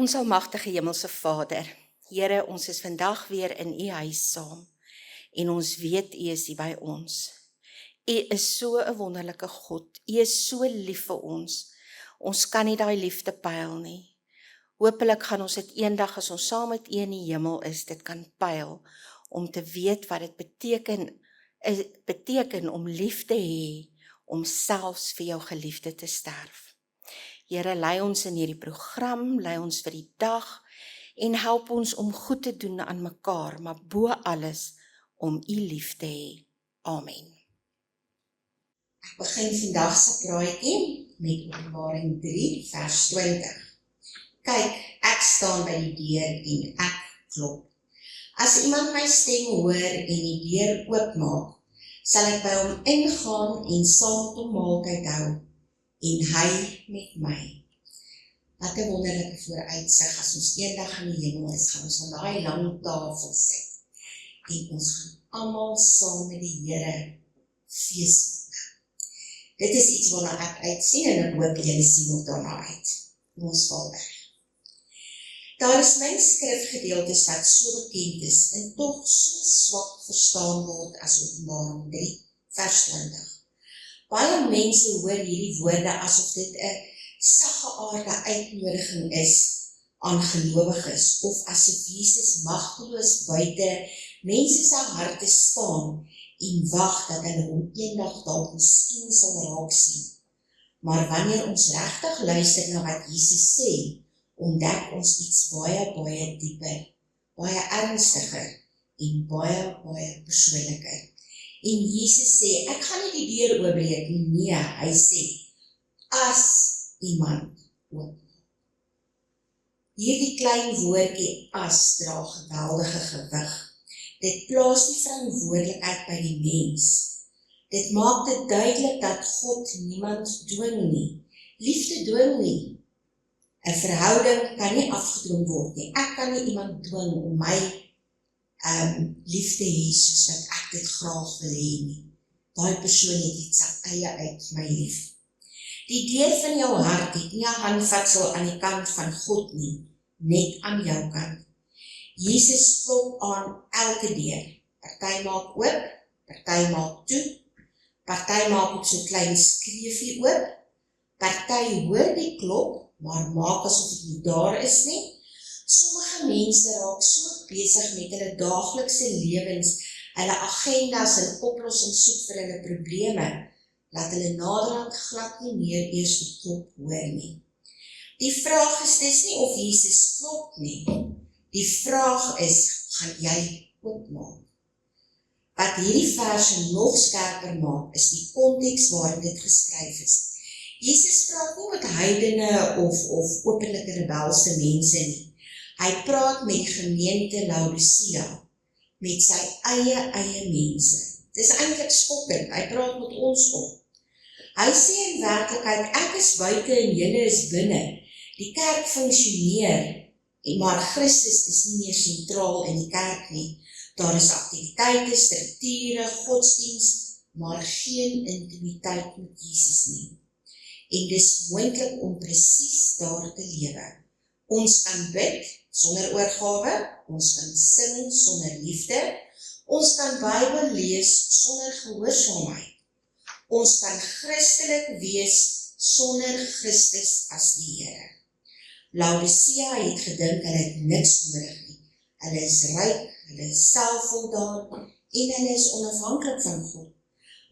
Ons almagtige Hemelse Vader, Here, ons is vandag weer in U huis saam en ons weet U is hier by ons. U is so 'n wonderlike God, U is so lief vir ons. Ons kan nie daai liefde pyl nie. Hoopelik gaan ons dit eendag as ons saam met U in die hemel is, dit kan pyl om te weet wat dit beteken om lief te hê, om selfs vir jou geliefde te sterf. Here, lei ons in hierdie program, lei ons vir die dag en help ons om goed te doen aan mekaar, maar bo alles om U lief te hê. Amen. Ek begin vandag se praatjie met Openbaring 3 vers 20. Kyk, ek staan by die deur en ek klop. As iemand my stem hoor en die deur oopmaak, sal ek by hom ingaan en saam met hom maaltyd hou en hy met my. Wat 'n wonderlike vooruitsig as ons eendag in die hemel is, gaan ons aan daai lang tafel sit en ons gaan almal saam met die Here fees. Dit is iets waarna ek uitsien en ek hoop julle sien ook daarna uit. Ons val weg. Daar is min skrifgedeeltes wat so bekend is en tog so swak verstaan word as Openbaring 3 vers 20. Baie mense hoor hierdie woorde asof dit 'n saggeaarde uitnodiging is aan gelowiges of asof Jesus magteloos buite mense se harte staan en wag dat hulle hom eendag dalk miskien sal raak sien. Maar wanneer ons regtig luister na wat Jesus sê, ontdek ons iets baie dieper, baie ernstiger en baie persoonliker. En Jesus sê, ek gaan nie die deur oopbreek nie, nee, hy sê, as iemand oopmaak. Hierdie klein woordjie as dra geweldige gewig. Dit plaas die verantwoordelikheid by die mens. Dit maak dit duidelik dat God niemand dwing nie. Liefde dwing nie. 'n Verhouding kan nie afgedwing word nie. Ek kan nie iemand dwing om my lief te hê soos wat ek dit graag wil hê nie. Daai persoon het iets eie uit my lief. Die deur van jou hart het nie 'n handvatsel aan die kant van God nie, net aan jou kant. Jesus klop aan elke deur. Party maak oop, party maak toe, party maak op so klein skreefie oop, party hoor die klop, maar maak asof dit nie daar is nie. Sommige mense raak so besig met hulle daaglikse lewens, hulle agendas en oplossings soek vir hulle probleme, dat hulle naderhand glad nie meer eers die klop hoor nie. Die vraag is dus nie of Jesus klop nie. Die vraag is, gaan jy oopmaak? Wat hierdie verse nog skerper maak, is die konteks waarin dit geskryf is. Jesus praat nie met heidene of openlike rebelse mense nie. Hy praat met gemeente Laodicea, met sy eie mense. Dit is eintlik skokkend, hy praat met ons op. Hy sê in werklikheid, ek is buite en julle is binne. Die kerk funksioneer, maar Christus is nie meer sentraal in die kerk nie. Daar is aktiwiteite, strukture, godsdienst, maar geen intimiteit met Jesus nie. En dis moontlik om presies daar te lewe. Ons kan bid sonder oorgawe, ons kan sing sonder liefde, ons kan Bybel lees sonder gehoorsaamheid. Ons kan Christelik wees sonder Christus as die Here. Laodicea het gedink hulle het niks nodig nie. Hulle is ryk, hulle is selfvoldaan en hulle is onafhanklik van God.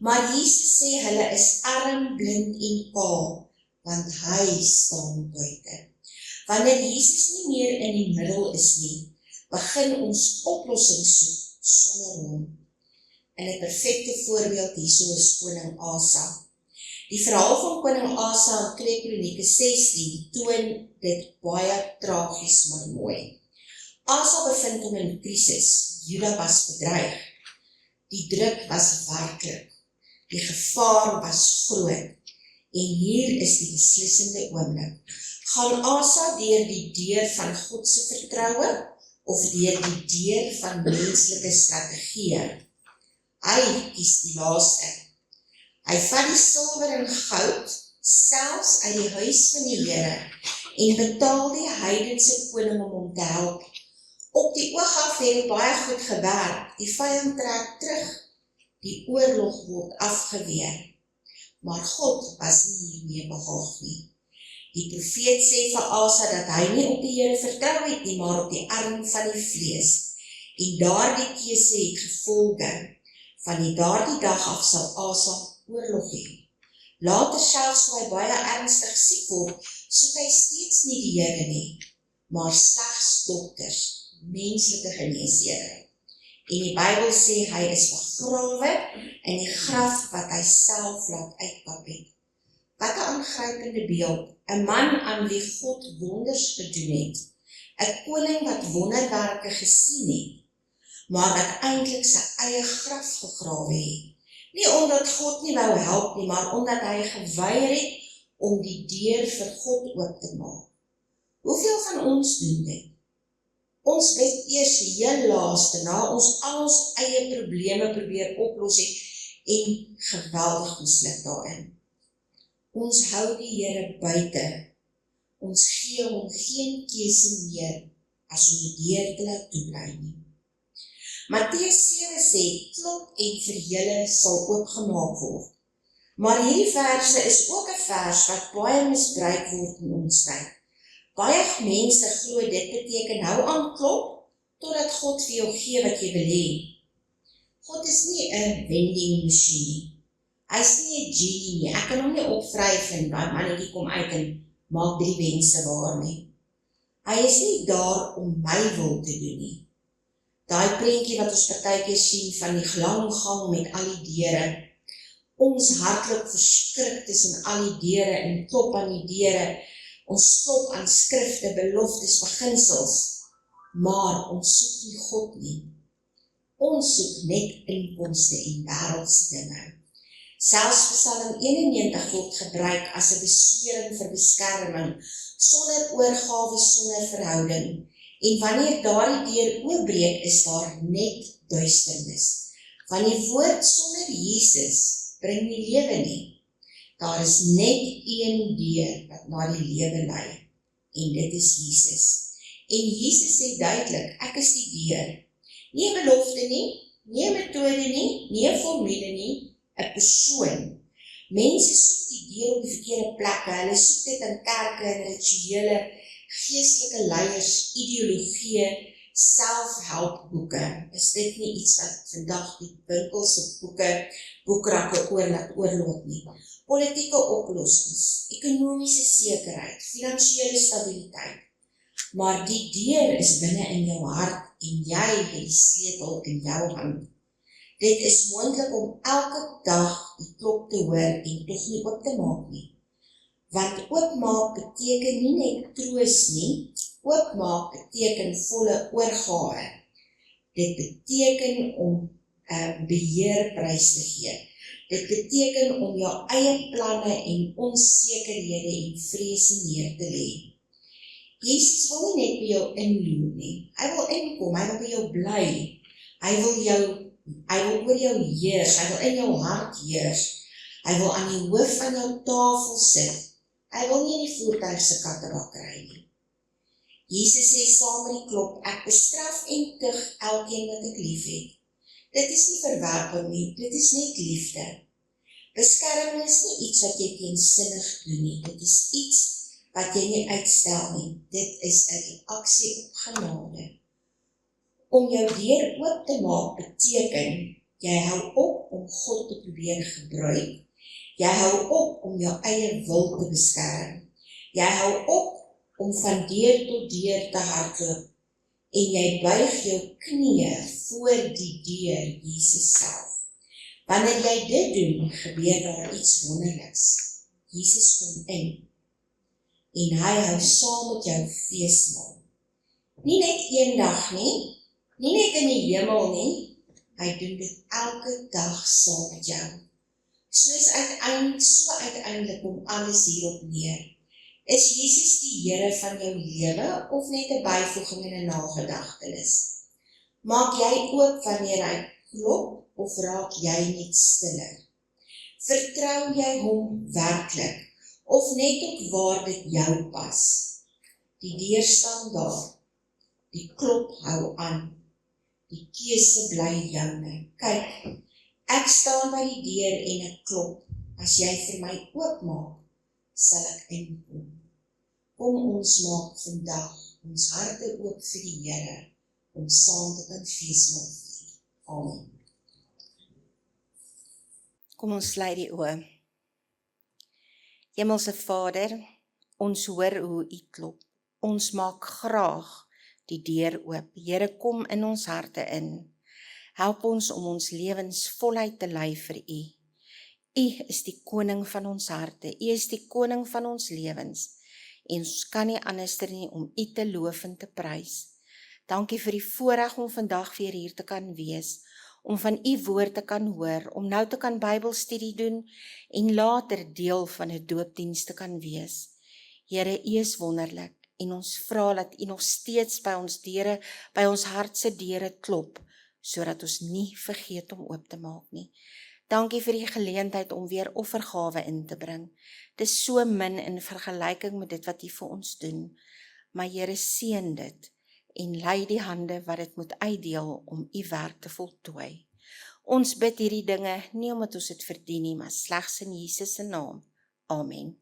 Maar Jesus sê hulle is arm, blind en kaal, want hy staan buite. Wanneer Jesus nie meer in die middel is nie, begin ons oplossings soek sonder hom. En 'n perfekte voorbeeld hierso is koning Asa. Die verhaal van koning Asa in 2 Kronieke 16 toon dit baie tragies maar mooi. Asa bevind hom in krisis. Juda was bedreig. Die druk was werklik. Die gevaar was groot. En hier is die beslissende oomblik. Gaan Asa deur die deur van God se vertroue of deur die deur van menslike strategieë? Hy kies die laaste. Hy vat die silwer en goud, selfs uit die huis van die Here, en betaal die heidense koning om hom te help. Op die oog af het dit baie goed gewerk, die vyand trek terug, die oorlog word afgeweer. Maar God was nie hiermee behaag nie. Die profeet sê vir Asa dat hy nie op die Here vertrou het nie, maar op die arm van die vlees. En daardie keuse het gevolge. Van daardie dag af sal Asa oorlog hê. Later selfs toe hy baie ernstig siek word, soek hy steeds nie die Here nie, maar slegs dokters, menslike geneesere. En die Bybel sê hy is begrawe in die graf wat hy self laat uitkap het. Wat 'n aangrypende beeld, 'n man aan wie God wonders gedoen het, 'n koning wat wonderwerke gesien het, maar wat eintlik sy eie graf gegrawe het. Nie omdat God nie wou help nie, maar omdat hy geweier het om die deur vir God oop te maak. Hoeveel van ons doen dit? Ons weet eers heel laaste, na ons al ons eie probleme probeer oplos het en geweldig misluk daarin. Ons hou die Here buite. Ons gee hom geen keuse meer as om die deur te laat toebly nie. Matteus 7 sê, klop en vir julle sal oopgemaak word. Maar hierdie verse is ook 'n vers wat baie misbruik word in ons tyd. Baie mense glo dit beteken hou aan klop, totdat God vir jou gee wat jy wil hê. God is nie 'n vending masjien nie. Hy is nie 'n genie nie. Ek kan hom nie opvryf en daai mannetjie kom uit en maak 3 wense waar nie. Hy is nie daar om my wil te doen nie. Daai prentjie wat ons partykeer sien van die lang gang met al die deure. Ons hartlik verskrik tussen al die deure en klop aan die deure. Ons klop aan skrifte, beloftes, beginsels. Maar ons soek nie God nie. Ons soek net inkomste en wêreldse dinge. Selfs Psalm 91 word gebruik as 'n beswering vir beskerming, sonder oorgawe, sonder verhouding. En wanneer daardie deur oopbreek, is daar net duisternis. Want die woord sonder Jesus bring nie lewe nie. Daar is net een deur wat na die lewe lei. En dit is Jesus. En Jesus sê duidelik, ek is die deur. Nie 'n belofte nie, nie 'n metode nie 'n formule nie, 'n persoon. Mense soek die deur op die verkeerde plekke, hulle soek dit in kerke en rituele, geestelike leiers, ideologieë, selfhelpboeke. Is dit nie iets wat vandag die winkelse boekrakke oorloop nie? Politieke oplossings, ekonomiese sekerheid, finansiële stabiliteit. Maar die deur is binne in jou hart en jy het die sleutel in jou hand. Dit is moontlik om elke dag die klop te hoor en tog nie oop te maak nie. Want oopmaak beteken nie net troos nie, oopmaak beteken volle oorgawe. Dit beteken om beheer prys te gee. Dit beteken om jou eie planne en onsekerhede en vrese neer te lê. Jesus wil nie net by jou inloer nie. Hy wil inkom, hy wil by jou bly. Hy wil oor jou heers, hy wil in jou hart heers. Hy wil aan die hoof van jou tafel sit. Hy wil nie in die voertuig se kattebak ry nie. Jesus sê saam met die klop, ek bestraf en tug elkeen wat ek lief het. Dit is nie verwerping nie, dit is net liefde. Beskerming is nie iets wat jy teensinnig doen nie, dit is iets wat jy nie uitstel nie. Dit is 'n reaksie op genade. Om jou deur oop te maak beteken, jy hou op om God te probeer gebruik. Jy hou op om jou eie wil te beskerm. Jy hou op om van deur tot deur te hardloop. En jy buig jou knieë voor die deur, Jesus self. Wanneer jy dit doen, gebeur daar iets wonderliks. Jesus kom in. En hy hou saam met jou feesmaal. Nie net een dag nie, nie net in die hemel nie, hy doen dit elke dag saam met jou. So uiteindelik kom alles hierop neer. Is Jesus die Here van jou lewe of net 'n byvoeging en 'n nagedagtenis? Maak jy oop wanneer hy klop of raak jy net stiller? Vertrou jy hom werklik of net tot waar dit jou pas? Die deur staan daar. Die klop hou aan. Die keuse bly joune. Kyk, ek staan by die deur en ek klop. As jy vir my oopmaak, sal ek inkom. Kom ons maak vandag ons harte oop vir die Here, om saam te kan feesmaal vier. Amen. Kom ons sluit die oë. Hemelse Vader, ons hoor hoe U klop. Ons maak graag die deur oop. Here, kom in ons harte in. Help ons om ons lewens voluit te lei vir U. U is die koning van ons harte. U is die koning van ons lewens. En ons kan nie anderster nie om U te loof en te prys. Dankie vir die voorreg om vandag weer hier te kan wees, om van U woord te kan hoor, om nou te kan Bybelstudie doen en later deel van 'n doopdiens te kan wees. Here, U is wonderlik en ons vra dat U nog steeds by ons deure, by ons hart se deure klop, sodat ons nie vergeet om oop te maak nie. Dankie vir die geleentheid om weer offergawe in te bring. Dit is so min in vergelyking met dit wat U vir ons doen. Maar Here, seën dit en lei die hande wat dit moet uitdeel om U werk te voltooi. Ons bid hierdie dinge nie omdat ons dit verdien nie, maar slegs in Jesus se naam. Amen.